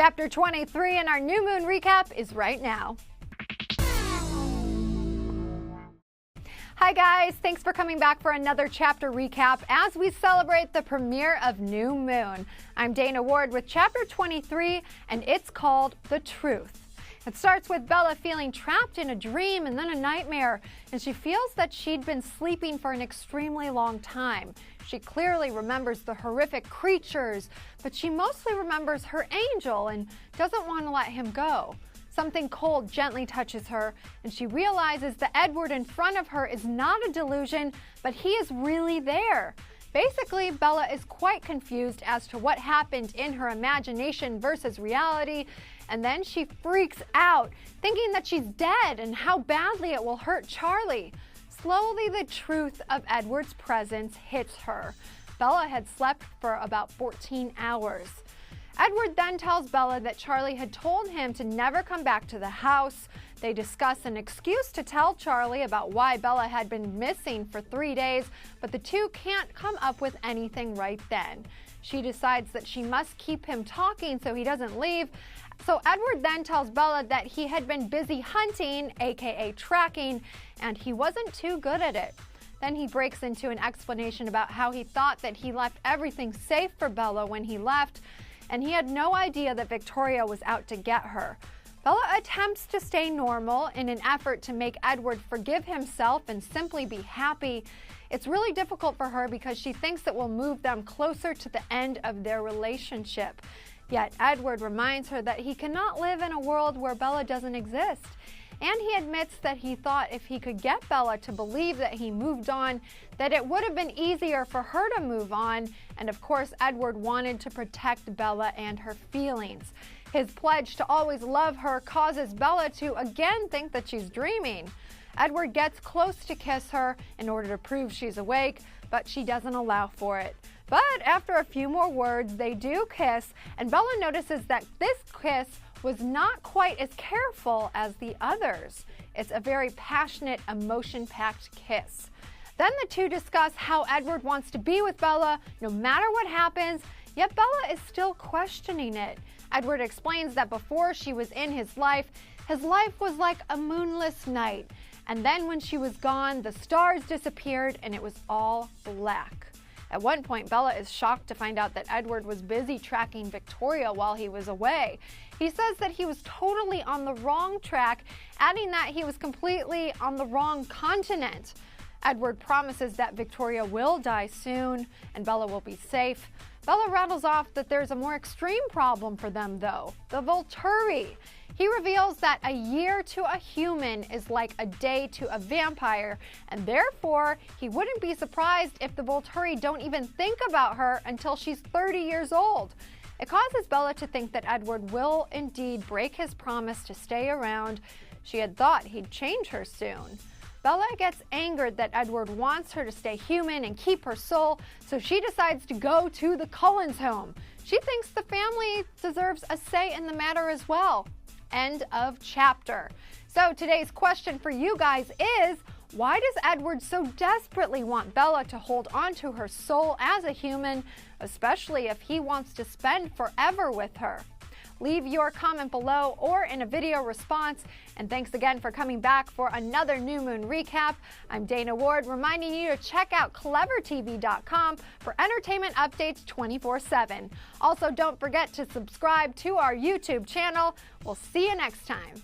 Chapter 23 in our new moon recap is right now. Hi guys, thanks for coming back for another chapter recap as we celebrate the premiere of New Moon. I'm Dana Ward with Chapter 23 and it's called The Truth. It starts with Bella feeling trapped in a dream and then a nightmare, and she feels that she'd been sleeping for an extremely long time. She clearly remembers the horrific creatures, but she mostly remembers her angel and doesn't want to let him go. Something cold gently touches her, and she realizes that Edward in front of her is not a delusion, but he is really there. Basically, Bella is quite confused as to what happened in her imagination versus reality, and then she freaks out, thinking that she's dead and how badly it will hurt Charlie. Slowly, the truth of Edward's presence hits her. Bella had slept for about 14 hours. Edward then tells Bella that Charlie had told him to never come back to the house. They discuss an excuse to tell Charlie about why Bella had been missing for 3 days, but the two can't come up with anything right then. She decides that she must keep him talking so he doesn't leave. So Edward then tells Bella that he had been busy hunting, aka tracking, and he wasn't too good at it. Then he breaks into an explanation about how he thought that he left everything safe for Bella when he left, and he had no idea that Victoria was out to get her. Bella attempts to stay normal in an effort to make Edward forgive himself and simply be happy. It's really difficult for her because she thinks it will move them closer to the end of their relationship. Yet Edward reminds her that he cannot live in a world where Bella doesn't exist. And he admits that he thought if he could get Bella to believe that he moved on, that it would have been easier for her to move on. And of course, Edward wanted to protect Bella and her feelings. His pledge to always love her causes Bella to again think that she's dreaming. Edward gets close to kiss her in order to prove she's awake, but she doesn't allow for it. But after a few more words, they do kiss, and Bella notices that this kiss was not quite as careful as the others. It's a very passionate, emotion-packed kiss. Then the two discuss how Edward wants to be with Bella no matter what happens, yet Bella is still questioning it. Edward explains that before she was in his life was like a moonless night. And then when she was gone, the stars disappeared and it was all black. At one point, Bella is shocked to find out that Edward was busy tracking Victoria while he was away. He says that he was totally on the wrong track, adding that he was completely on the wrong continent. Edward promises that Victoria will die soon and Bella will be safe. Bella rattles off that there's a more extreme problem for them though, the Volturi. He reveals that a year to a human is like a day to a vampire, and therefore he wouldn't be surprised if the Volturi don't even think about her until she's 30 years old. It causes Bella to think that Edward will indeed break his promise to stay around. She had thought he'd change her soon. Bella gets angered that Edward wants her to stay human and keep her soul, so she decides to go to the Cullens home. She thinks the family deserves a say in the matter as well. End of chapter. So today's question for you guys is, why does Edward so desperately want Bella to hold on to her soul as a human, especially if he wants to spend forever with her? Leave your comment below or in a video response. And thanks again for coming back for another New Moon recap. I'm Dana Ward, reminding you to check out clevertv.com for entertainment updates 24/7. Also, don't forget to subscribe to our YouTube channel. We'll see you next time.